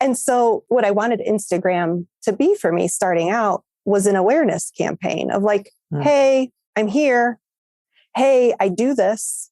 And so what I wanted Instagram to be for me starting out was an awareness campaign of like, hey, I'm here. Hey, I do this.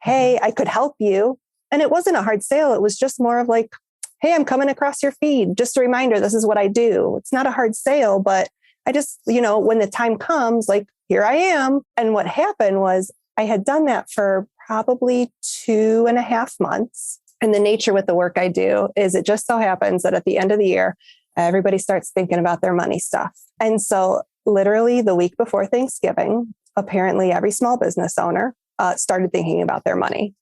Hey, I could help you. And it wasn't a hard sale. It was just more of like, hey, I'm coming across your feed. Just a reminder, this is what I do. It's not a hard sale, but I just, when the time comes, like, here I am. And what happened was I had done that for probably 2.5 months. And the nature with the work I do is it just so happens that at the end of the year, everybody starts thinking about their money stuff. And so literally the week before Thanksgiving, apparently every small business owner started thinking about their money.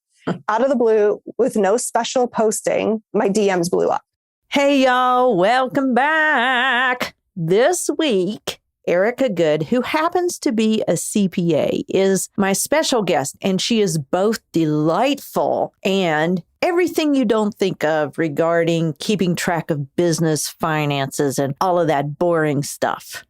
Out of the blue, with no special posting, my DMs blew up. Hey, y'all, welcome back. This week, Erica Good, who happens to be a CPA, is my special guest, and she is both delightful and everything you don't think of regarding keeping track of business finances and all of that boring stuff.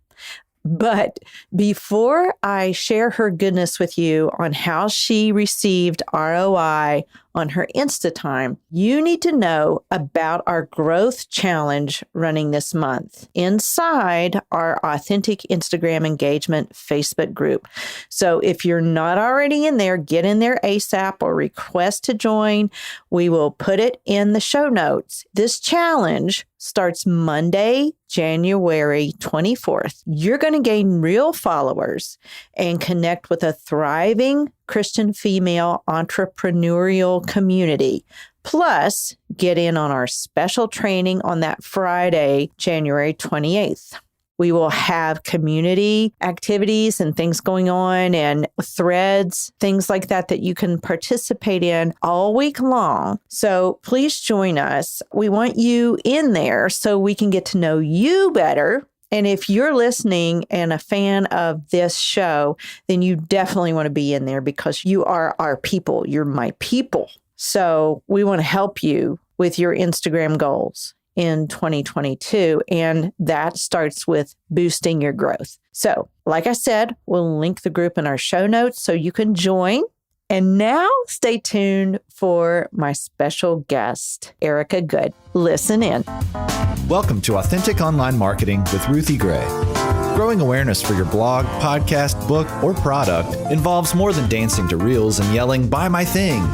But before I share her goodness with you on how she received ROI on her Insta-time, you need to know about our growth challenge running this month inside our Authentic Instagram Engagement Facebook group. So if you're not already in there, get in there ASAP or request to join. We will put it in the show notes. This challenge starts Monday, January 24th. You're going to gain real followers and connect with a thriving Christian female entrepreneurial community. Plus, get in on our special training on that Friday, January 28th. We will have community activities and things going on and threads, things like that you can participate in all week long. So please join us. We want you in there so we can get to know you better. And if you're listening and a fan of this show, then you definitely want to be in there because you are our people. You're my people. So we want to help you with your Instagram goals in 2022. And that starts with boosting your growth. So like I said, we'll link the group in our show notes so you can join. And now stay tuned for my special guest, Erica Good. Listen in. Welcome to Authentic Online Marketing with Ruthie Gray. Growing awareness for your blog, podcast, book, or product involves more than dancing to reels and yelling, "Buy my thing."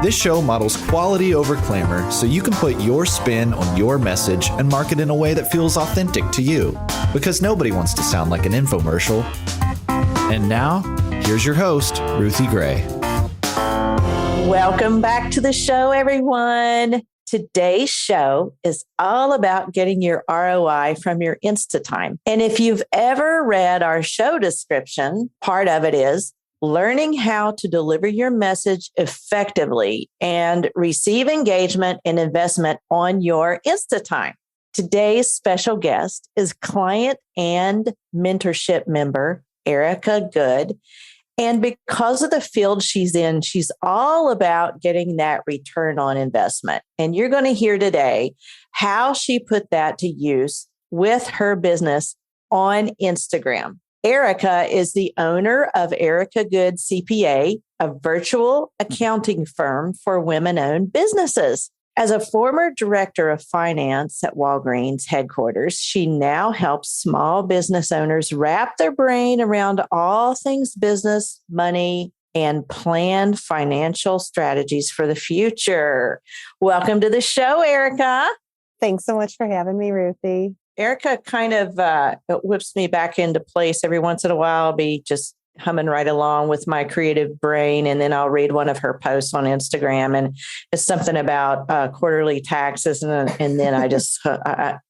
This show models quality over clamor so you can put your spin on your message and market in a way that feels authentic to you. Because nobody wants to sound like an infomercial. And now, here's your host, Ruthie Gray. Welcome back to the show, everyone. Today's show is all about getting your ROI from your Insta-time. And if you've ever read our show description, part of it is learning how to deliver your message effectively and receive engagement and investment on your Insta-time. Today's special guest is client and mentorship member, Erica Good. And because of the field she's in, she's all about getting that return on investment. And you're going to hear today how she put that to use with her business on Instagram. Erica is the owner of Erica Good CPA, a virtual accounting firm for women-owned businesses. As a former director of finance at Walgreens headquarters, she now helps small business owners wrap their brain around all things business, money, and plan financial strategies for the future. Welcome to the show, Erica. Thanks so much for having me, Ruthie. Erica kind of whips me back into place every once in a while. I'll be just humming right along with my creative brain. And then I'll read one of her posts on Instagram. And it's something about quarterly taxes. And then I just,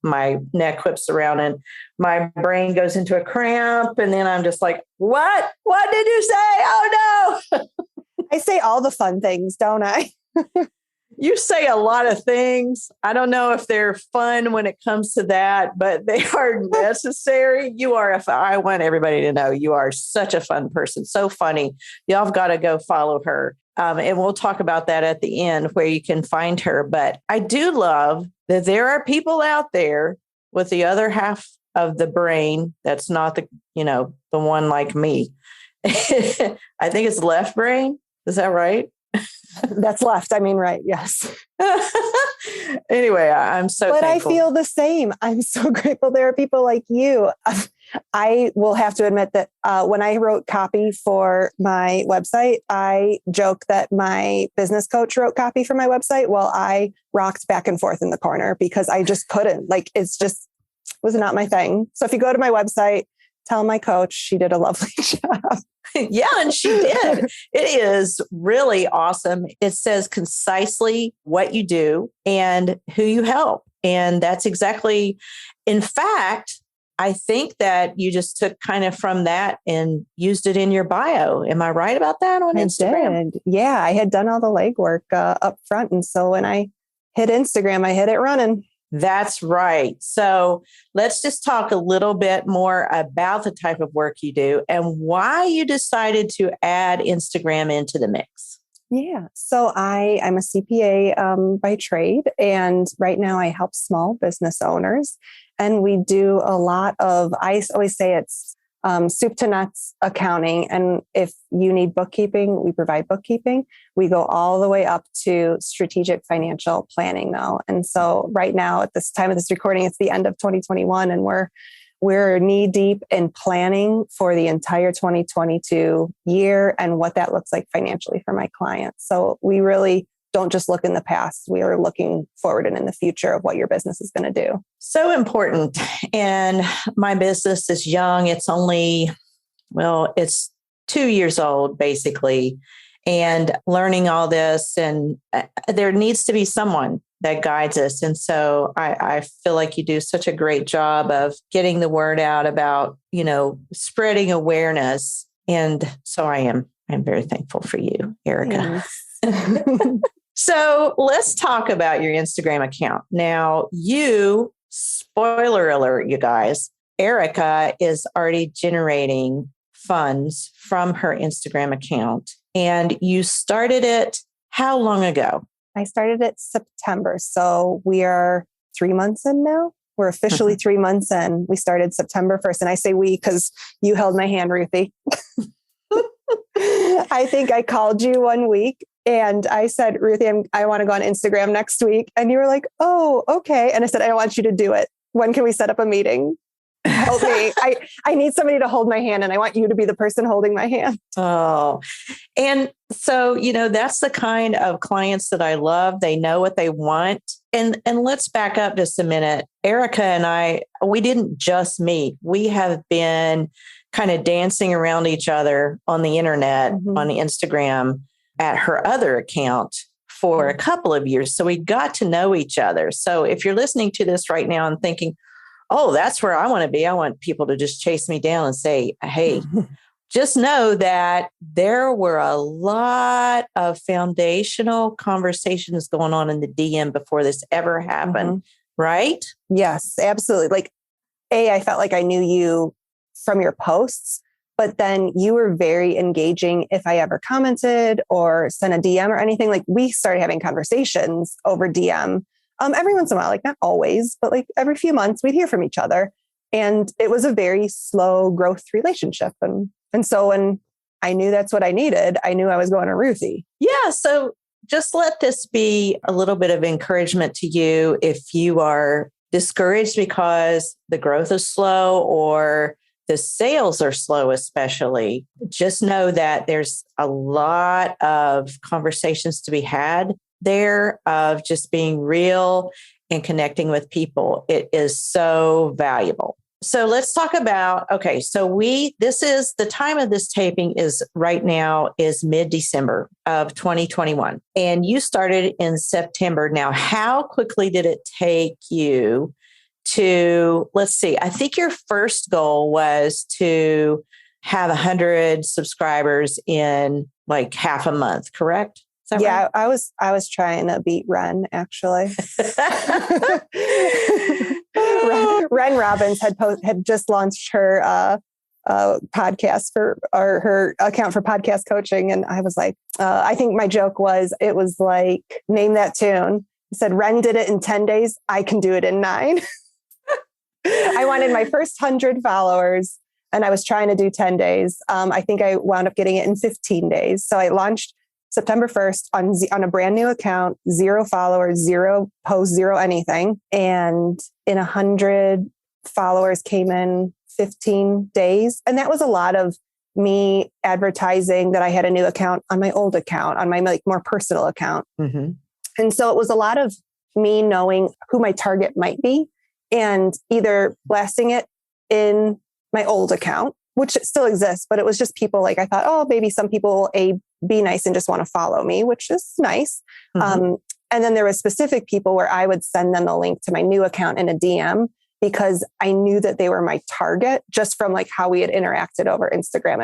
my neck whips around and my brain goes into a cramp. And then I'm just like, what? What did you say? Oh, no. I say all the fun things, don't I? You say a lot of things. I don't know if they're fun when it comes to that, but they are necessary. I want everybody to know you are such a fun person. So funny. Y'all have got to go follow her. And we'll talk about that at the end where you can find her. But I do love that there are people out there with the other half of the brain. That's not the one like me. I think it's left brain. Is that right? That's left. I mean, right. Yes. Anyway, I'm so But thankful. I feel the same. I'm so grateful there are people like you. I will have to admit that when I wrote copy for my website, I joke that my business coach wrote copy for my website while I rocked back and forth in the corner because I just couldn't. Like, it's just was not my thing. So if you go to my website, tell my coach she did a lovely job. Yeah, and she did. It is really awesome. It says concisely what you do and who you help. And that's exactly, in fact, I think that you just took kind of from that and used it in your bio. Am I right about that on Instagram? Did. Yeah, I had done all the legwork up front. And so when I hit Instagram, I hit it running. That's right. So let's just talk a little bit more about the type of work you do and why you decided to add Instagram into the mix. Yeah. So I'm a CPA by trade. And right now I help small business owners. And we do a lot of, I always say it's soup to nuts accounting. And if you need bookkeeping, we provide bookkeeping. We go all the way up to strategic financial planning though. And so right now at this time of this recording, it's the end of 2021 and we're knee deep in planning for the entire 2022 year and what that looks like financially for my clients. So we really don't just look in the past. We are looking forward and in the future of what your business is going to do. So important. And my business is young. It's only, it's 2 years old, basically. And learning all this, and there needs to be someone that guides us. And so I feel like you do such a great job of getting the word out about, spreading awareness. And so I'm very thankful for you, Erica. So let's talk about your Instagram account. Now, spoiler alert, you guys, Erica is already generating funds from her Instagram account. And you started it how long ago? I started it September. So we are 3 months in now. We're officially 3 months in. We started September 1st. And I say we because you held my hand, Ruthie. I think I called you one week and I said, Ruthie, I want to go on Instagram next week. And you were like, oh, okay. And I said, I want you to do it. When can we set up a meeting? Help me. I need somebody to hold my hand and I want you to be the person holding my hand. Oh, and so, that's the kind of clients that I love. They know what they want. And let's back up just a minute. Erica and I, we didn't just meet. We have been kind of dancing around each other on the internet, on Instagram, at her other account for a couple of years. So we got to know each other. So if you're listening to this right now and thinking, oh, that's where I want to be, I want people to just chase me down and say, hey, just know that there were a lot of foundational conversations going on in the DM before this ever happened, right? Yes, absolutely. Like, I felt like I knew you from your posts, but then you were very engaging. If I ever commented or sent a DM or anything, like we started having conversations over DM. Every once in a while, like not always, but like every few months we'd hear from each other. And it was a very slow growth relationship. And so when I knew that's what I needed, I knew I was going to Ruthie. Yeah. So just let this be a little bit of encouragement to you if you are discouraged because the growth is slow or the sales are slow, especially. Just know that there's a lot of conversations to be had there of just being real and connecting with people. It is so valuable. So let's talk about, okay, so this is the time of this taping is right now is mid-December of 2021. And you started in September. Now, how quickly did it take you to, let's see, I think your first goal was to have 100 subscribers in like half a month, correct? Yeah, right? I was trying to beat Ren, actually. Ren Robbins had just launched her podcast her account for podcast coaching. And I was like, I think my joke was, it was like, name that tune. I said, Ren did it in 10 days. I can do it in 9. I wanted my first 100 followers and I was trying to do 10 days. I think I wound up getting it in 15 days. So I launched September 1st on a brand new account, 0 followers, 0 posts, 0 anything. And in 100 followers came in 15 days. And that was a lot of me advertising that I had a new account on my old account, on my more personal account. Mm-hmm. And so it was a lot of me knowing who my target might be and either blasting it in my old account, which still exists, but it was just people like, I thought, oh, maybe some people will be nice and just want to follow me, which is nice. Mm-hmm. And then there were specific people where I would send them a link to my new account in a DM because I knew that they were my target just from like how we had interacted over Instagram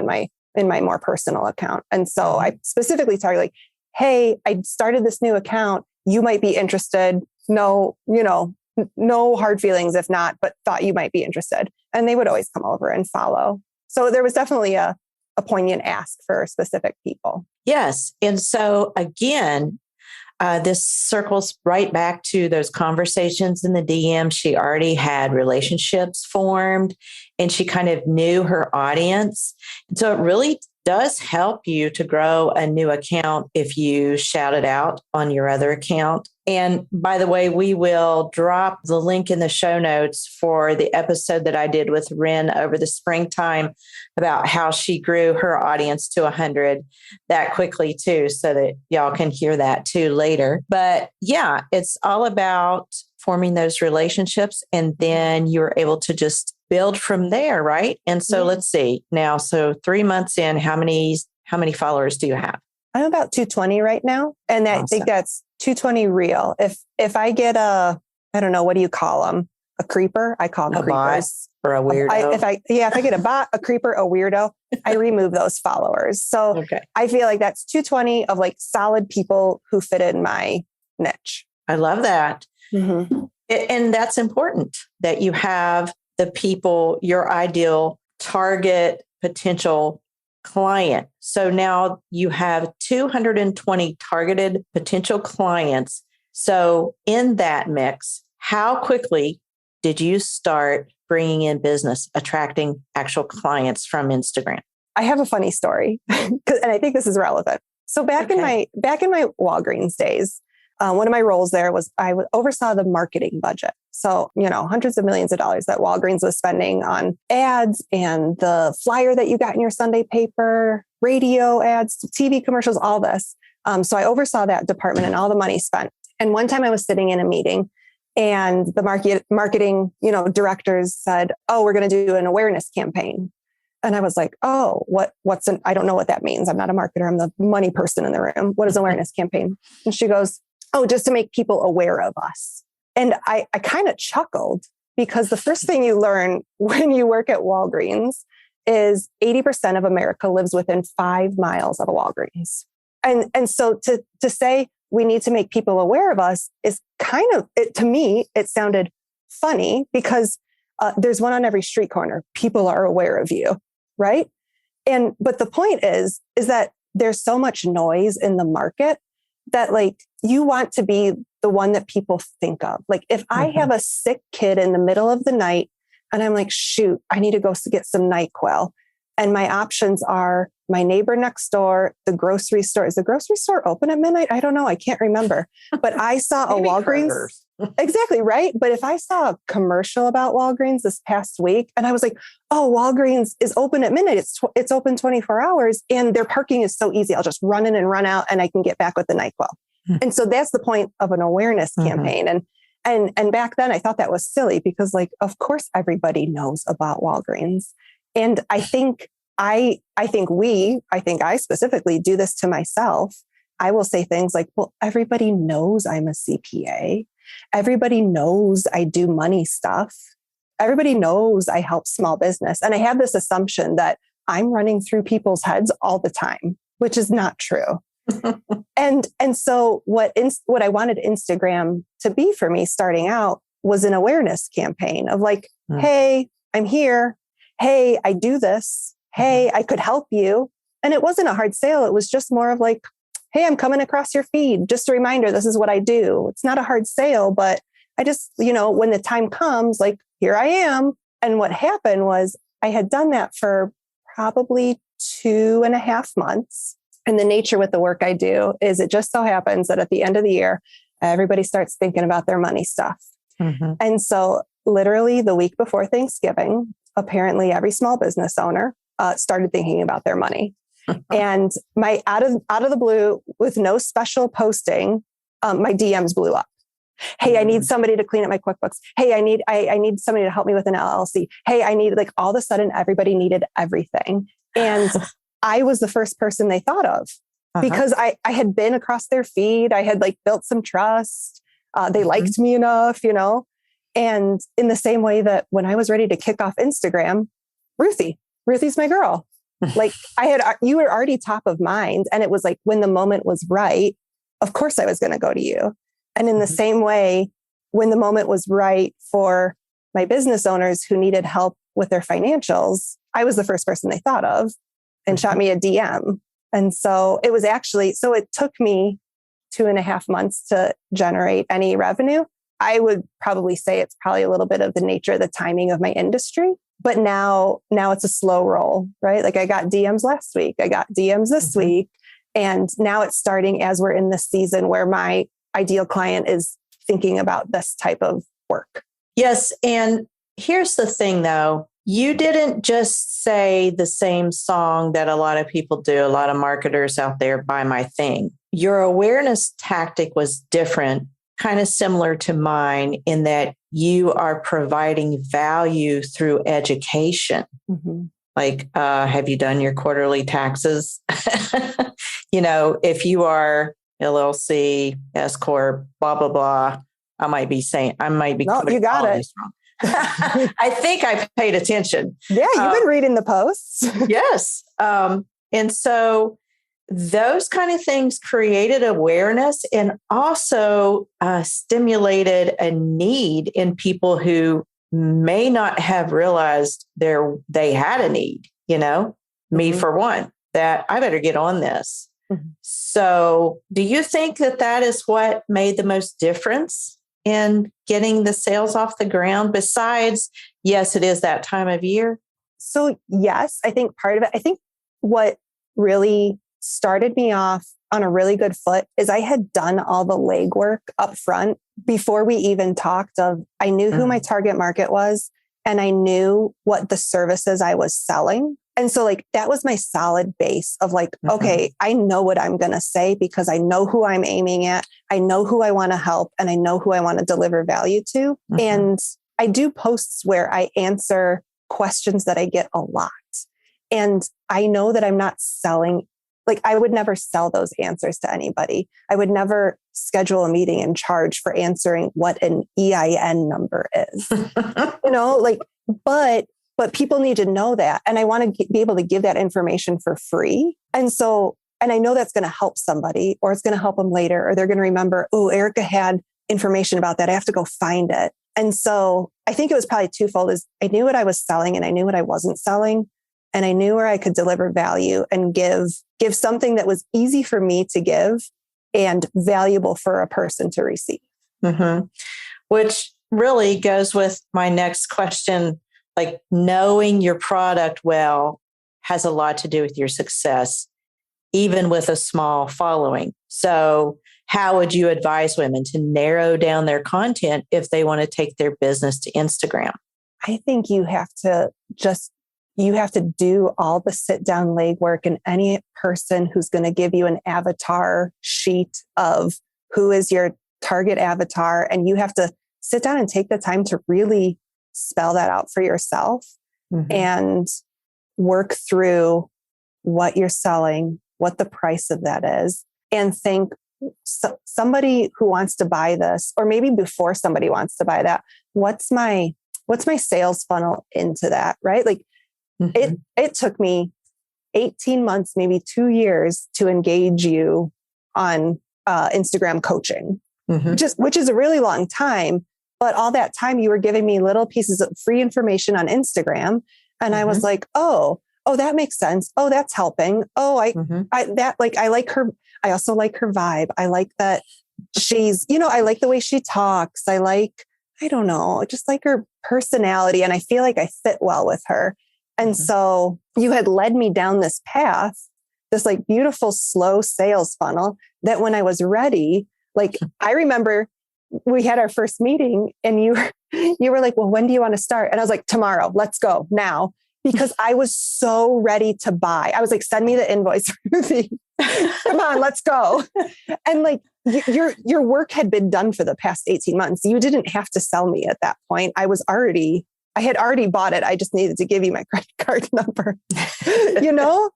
in my more personal account. And so I specifically target like, hey, I started this new account. You might be interested. No hard feelings if not, but thought you might be interested. And they would always come over and follow. So there was definitely a poignant ask for specific people. Yes. And so again, this circles right back to those conversations in the DM. She already had relationships formed and she kind of knew her audience. And so it really does help you to grow a new account if you shout it out on your other account. And by the way, we will drop the link in the show notes for the episode that I did with Ren over the springtime about how she grew her audience to 100 that quickly too, so that y'all can hear that too later. But yeah, it's all about forming those relationships and then you're able to just build from there, right? And so let's see now. So 3 months in, how many followers do you have? I'm about 220 right now. And I think that's 220 real. If I get I don't know, what do you call them? A creeper? I call them creepers. Bot or a weirdo. If I get a bot, a creeper, a weirdo, I remove those followers. So I feel like that's 220 of like solid people who fit in my niche. I love that. Mm-hmm. And that's important that you have the people, your ideal target potential client. So now you have 220 targeted potential clients. So in that mix, how quickly did you start bringing in business, attracting actual clients from Instagram? I have a funny story, and I think this is relevant. So back in my Walgreens days, one of my roles there was I oversaw the marketing budget. So, hundreds of millions of dollars that Walgreens was spending on ads and the flyer that you got in your Sunday paper, radio ads, TV commercials, all this. So I oversaw that department and all the money spent. And one time I was sitting in a meeting and the marketing, directors said, oh, we're going to do an awareness campaign. And I was like, oh, I don't know what that means. I'm not a marketer. I'm the money person in the room. What is awareness campaign? And she goes, oh, just to make people aware of us. And I kind of chuckled because the first thing you learn when you work at Walgreens is 80% of America lives within 5 miles of a Walgreens. And so to say we need to make people aware of us is kind of, to me, it sounded funny because there's one on every street corner. People are aware of you, right? But the point is that there's so much noise in the market that like you want to be the one that people think of. Like if I have a sick kid in the middle of the night and I'm like, shoot, I need to go get some NyQuil. And my options are my neighbor next door, the grocery store. Is the grocery store open at midnight? I don't know. I can't remember. But I saw a Walgreens. Exactly, right? But if I saw a commercial about Walgreens this past week and I was like, oh, Walgreens is open at midnight. It's open 24 hours and their parking is so easy. I'll just run in and run out and I can get back with the NyQuil. And so that's the point of an awareness campaign. And back then I thought that was silly because like, of course, everybody knows about Walgreens. And I think I specifically do this to myself. I will say things like, well, everybody knows I'm a CPA. Everybody knows I do money stuff. Everybody knows I help small business. And I have this assumption that I'm running through people's heads all the time, which is not true. And so what I wanted Instagram to be for me starting out was an awareness campaign of like, hey, I'm here. Hey, I do this. Hey, I could help you. And it wasn't a hard sale. It was just more of like, hey, I'm coming across your feed. Just a reminder, this is what I do. It's not a hard sale, but I just, when the time comes, like, here I am. And what happened was I had done that for probably 2.5 months. And the nature with the work I do is it just so happens that at the end of the year, everybody starts thinking about their money stuff. Mm-hmm. And so literally the week before Thanksgiving, apparently every small business owner started thinking about their money. And my out of the blue, with no special posting, my DMs blew up. Hey, I need somebody to clean up my QuickBooks. Hey, I need somebody to help me with an LLC. Hey, I need, like, all of a sudden everybody needed everything. And I was the first person they thought of because I had been across their feed. I had like built some trust. They liked me enough, you know, and in the same way that when I was ready to kick off Instagram, Ruthie's my girl. Like you were already top of mind. And it was like, when the moment was right, of course I was going to go to you. And in the same way, when the moment was right for my business owners who needed help with their financials, I was the first person they thought of and shot me a DM. And so it was it took me 2.5 months to generate any revenue. I would probably say it's probably a little bit of the nature of the timing of my industry, but now it's a slow roll, right? Like I got DMs last week, I got DMs this week, and now it's starting as we're in this season where my ideal client is thinking about this type of work. Yes. And here's the thing though, you didn't just say the same song that a lot of people do, a lot of marketers out there, buy my thing. Your awareness tactic was different, kind of similar to mine in that you are providing value through education. Mm-hmm. Like, have you done your quarterly taxes? You know, if you are LLC, S Corp, blah, blah, blah. I might be. No, you got it. Wrong. I think I paid attention. Yeah, you've been reading the posts. Yes. And so those kind of things created awareness and also stimulated a need in people who may not have realized they had a need, you know, me for one, that I better get on this. So do you think that is what made the most difference in getting the sales off the ground besides, yes, it is that time of year? So yes, I think part of it, I think what really started me off on a really good foot is I had done all the legwork up front before we even talked I knew who my target market was and I knew what the services I was selling. And so like, that was my solid base of like, okay, I know what I'm going to say because I know who I'm aiming at. I know who I want to help and I know who I want to deliver value to. And I do posts where I answer questions that I get a lot. And I know that I'm not selling, like I would never sell those answers to anybody. I would never schedule a meeting and charge for answering what an EIN number is, you know, like, but people need to know that. And I want to be able to give that information for free. And I know that's going to help somebody or it's going to help them later, or they're going to remember, oh, Erica had information about that. I have to go find it. And so I think it was probably twofold is I knew what I was selling and I knew what I wasn't selling. And I knew where I could deliver value and give something that was easy for me to give and valuable for a person to receive. Which really goes with my next question. Like knowing your product well has a lot to do with your success, even with a small following. So how would you advise women to narrow down their content if they want to take their business to Instagram? I think you have to do all the sit down legwork, and any person who's going to give you an avatar sheet of who is your target avatar. And you have to sit down and take the time to really spell that out for yourself and work through what you're selling, what the price of that is, and think somebody who wants to buy this, or maybe before somebody wants to buy that, what's my sales funnel into that, right? Like it took me 18 months, maybe 2 years to engage you on Instagram coaching, which is a really long time. But all that time you were giving me little pieces of free information on Instagram. And I was like, oh, that makes sense. Oh, that's helping. Oh, I like her. I also like her vibe. I like that she's, I like the way she talks. I don't know, just like her personality. And I feel like I fit well with her. And so you had led me down this path this like beautiful, slow sales funnel that when I was ready, like I remember we had our first meeting and you were like, well, when do you want to start? And I was like, tomorrow, let's go now. Because I was so ready to buy. I was like, send me the invoice, Ruthie. Come on, let's go. And like your work had been done for the past 18 months. You didn't have to sell me at that point. I had already bought it. I just needed to give you my credit card number, you know?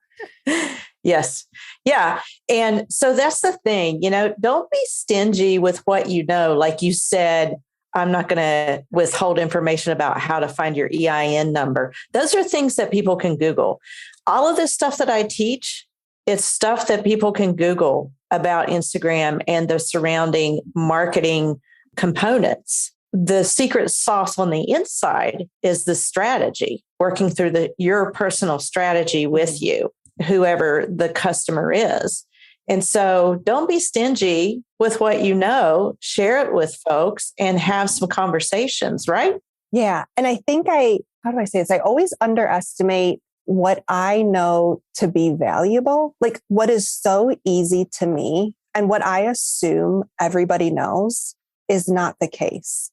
Yes. Yeah. And so that's the thing, don't be stingy with what you know. Like you said, I'm not going to withhold information about how to find your EIN number. Those are things that people can Google. All of this stuff that I teach, it's stuff that people can Google about Instagram and the surrounding marketing components. The secret sauce on the inside is the strategy, working through your personal strategy with you, whoever the customer is. And so don't be stingy with what you know, share it with folks and have some conversations, right? Yeah. And I think how do I say this? I always underestimate what I know to be valuable, like what is so easy to me and what I assume everybody knows is not the case.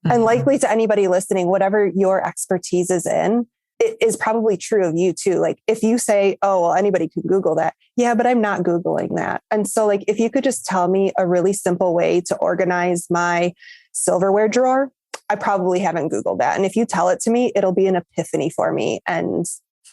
Mm-hmm. And likely to anybody listening, whatever your expertise is in, it is probably true of you too. Like if you say, oh, well, anybody can Google that. Yeah, but I'm not Googling that. And so like, if you could just tell me a really simple way to organize my silverware drawer, I probably haven't Googled that. And if you tell it to me, it'll be an epiphany for me. And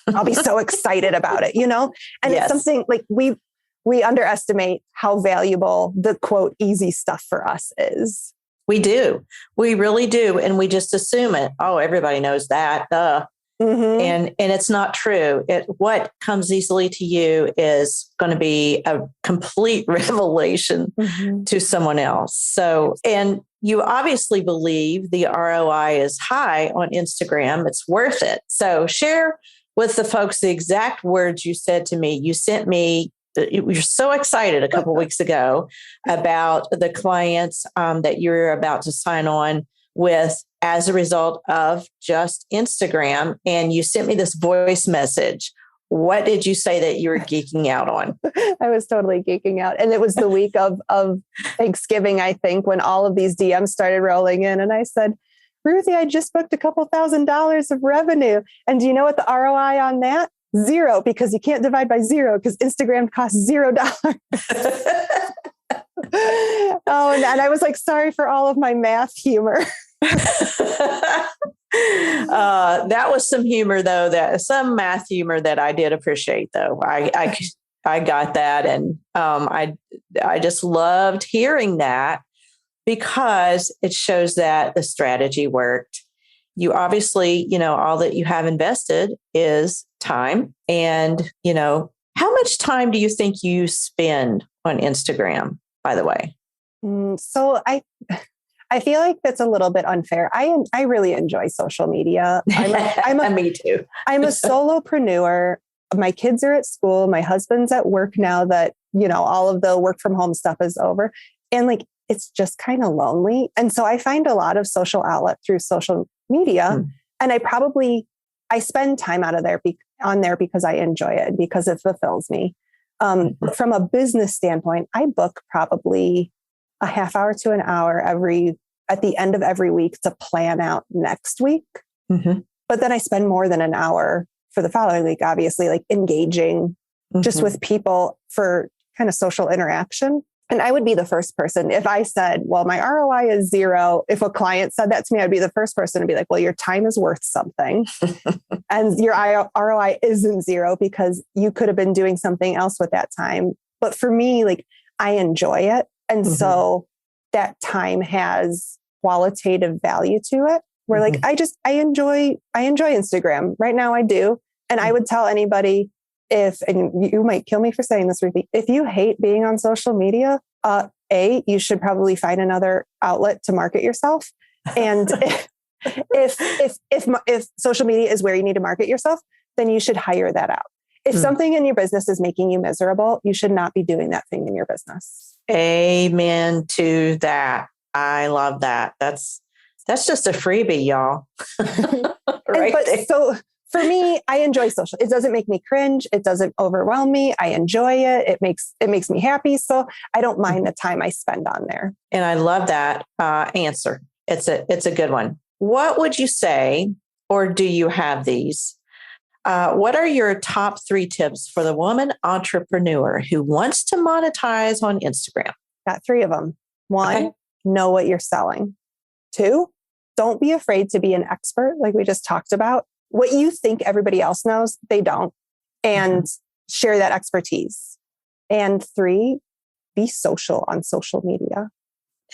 I'll be so excited about it, And yes. It's something like we underestimate how valuable the quote, easy stuff for us is. We do. We really do. And we just assume it. Oh, everybody knows that. Mm-hmm. And it's not true. What comes easily to you is going to be a complete revelation to someone else. So, and you obviously believe the ROI is high on Instagram. It's worth it. So share with the folks the exact words you said to me. You sent me, you were so excited a couple of weeks ago about the clients that you're about to sign on with as a result of just Instagram. And you sent me this voice message. What did you say that you were geeking out on? I was totally geeking out. And it was the week of Thanksgiving, I think, when all of these DMs started rolling in. And I said, Ruthie, I just booked a couple $1,000s of revenue. And do you know what the ROI on that? 0, because you can't divide by 0 because Instagram costs $0. Oh, and I was like, sorry for all of my math humor. That was some humor, though, some math humor that I did appreciate, though. I got that. And I just loved hearing that because it shows that the strategy worked. You obviously, all that you have invested is time. And, how much time do you think you spend on Instagram, by the way? So I feel like that's a little bit unfair. I really enjoy social media. Me too. I'm a solopreneur. My kids are at school. My husband's at work now that, all of the work from home stuff is over. And like, it's just kind of lonely. And so I find a lot of social outlet through social media. And I spend time on there because I enjoy it, because it fulfills me. From a business standpoint, I book probably a half hour to an hour at the end of every week to plan out next week. Mm-hmm. But then I spend more than an hour for the following week, obviously, like engaging just with people for kind of social interaction. And I would be the first person if I said, well, my ROI is 0. If a client said that to me, I'd be the first person to be like, well, your time is worth something. And your ROI isn't 0 because you could have been doing something else with that time. But for me, like, I enjoy it. And so that time has qualitative value to it. Where like, I enjoy Instagram right now. I do. And I would tell anybody and you might kill me for saying this, Ruthie, if you hate being on social media, you should probably find another outlet to market yourself. And if social media is where you need to market yourself, then you should hire that out. If something in your business is making you miserable, you should not be doing that thing in your business. Amen to that. I love that. That's just a freebie, y'all. Right. For me, I enjoy social. It doesn't make me cringe. It doesn't overwhelm me. I enjoy it. It makes me happy. So I don't mind the time I spend on there. And I love that answer. It's a good one. What would you say, or do you have these? What are your top 3 tips for the woman entrepreneur who wants to monetize on Instagram? Got 3 of them. 1, know what you're selling. 2, don't be afraid to be an expert, like we just talked about. What you think everybody else knows, they don't. And share that expertise. And 3, be social on social media.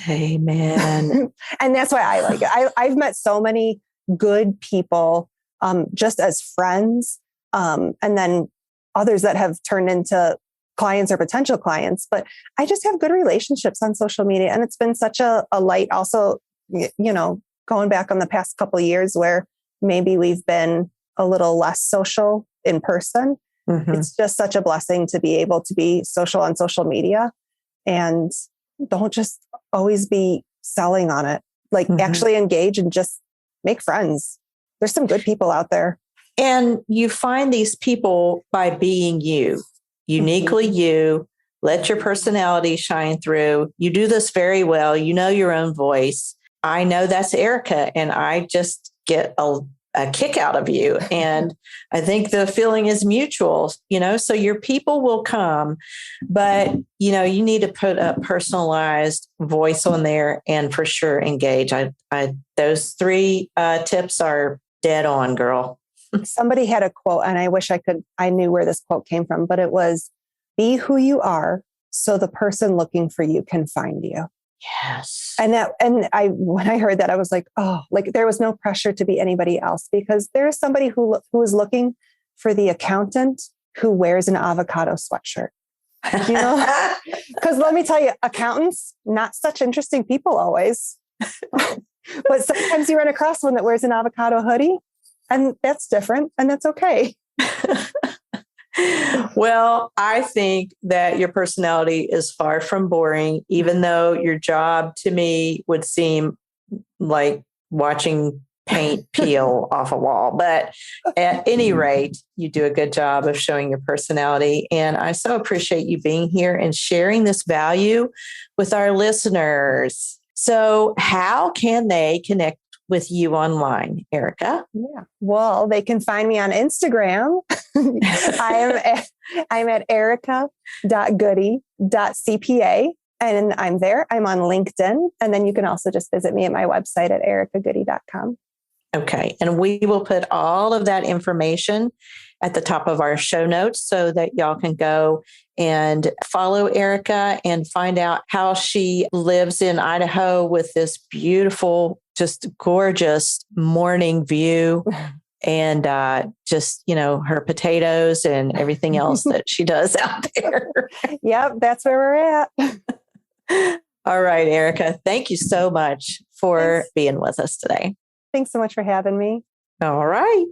Amen. And that's why I like it. I've met so many good people just as friends, and then others that have turned into clients or potential clients. But I just have good relationships on social media. And it's been such a light also, going back on the past couple of years where maybe we've been a little less social in person. It's just such a blessing to be able to be social on social media, and don't just always be selling on it. Like actually engage and just make friends. There's some good people out there. And you find these people by being you, uniquely you, let your personality shine through. You do this very well. You know your own voice. I know that's Erica, and I just get a kick out of you. And I think the feeling is mutual, so your people will come, but you need to put a personalized voice on there and for sure engage. Those 3 tips are dead on, girl. Somebody had a quote, and I wish I knew where this quote came from, but it was, be who you are so the person looking for you can find you. Yes. And when I heard that, I was like, oh, like there was no pressure to be anybody else, because there's somebody who is looking for the accountant who wears an avocado sweatshirt, because let me tell you, accountants, not such interesting people always, but sometimes you run across one that wears an avocado hoodie, and that's different, and that's okay. Well, I think that your personality is far from boring, even though your job to me would seem like watching paint peel off a wall. But at any rate, you do a good job of showing your personality. And I so appreciate you being here and sharing this value with our listeners. So how can they connect with you online, Erica? Yeah. Well, they can find me on Instagram. I'm at erica.goody.cpa, and I'm there. I'm on LinkedIn. And then you can also just visit me at my website at ericagoody.com. Okay. And we will put all of that information at the top of our show notes so that y'all can go and follow Erica and find out how she lives in Idaho with this beautiful, just gorgeous morning view, and just, her potatoes and everything else that she does out there. Yep, that's where we're at. All right, Erica, thank you so much for being with us today. Thanks so much for having me. All right.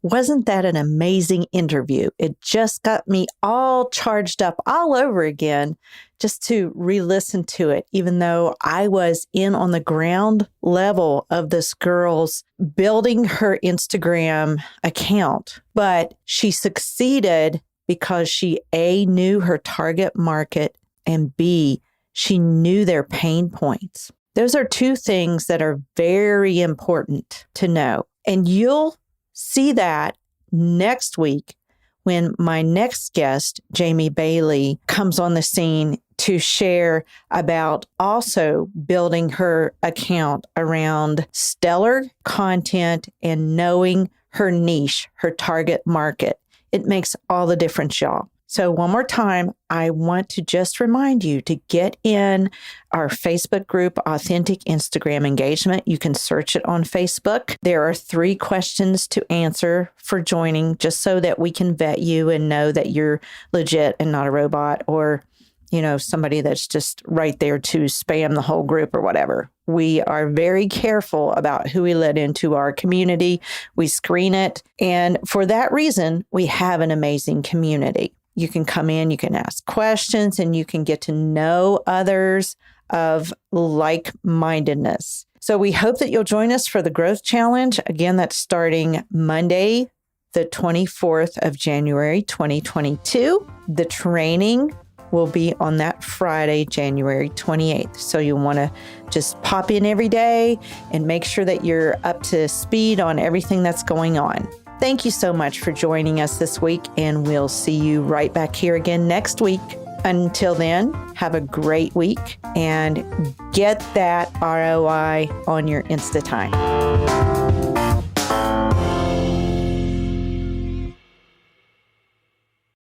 Wasn't that an amazing interview? It just got me all charged up all over again just to re-listen to it, even though I was in on the ground level of this girl's building her Instagram account. But she succeeded because she, A, knew her target market, and B, she knew their pain points. Those are 2 things that are very important to know. And you'll see that next week when my next guest, Jamie Bailey, comes on the scene to share about also building her account around stellar content and knowing her niche, her target market. It makes all the difference, y'all. So one more time, I want to just remind you to get in our Facebook group, Authentic Instagram Engagement. You can search it on Facebook. There are 3 questions to answer for joining, just so that we can vet you and know that you're legit and not a robot, or, somebody that's just right there to spam the whole group or whatever. We are very careful about who we let into our community. We screen it. And for that reason, we have an amazing community. You can come in, you can ask questions, and you can get to know others of like-mindedness. So we hope that you'll join us for the Growth Challenge. Again, that's starting Monday, the 24th of January, 2022. The training will be on that Friday, January 28th. So you'll want to just pop in every day and make sure that you're up to speed on everything that's going on. Thank you so much for joining us this week, and we'll see you right back here again next week. Until then, have a great week and get that ROI on your Insta time.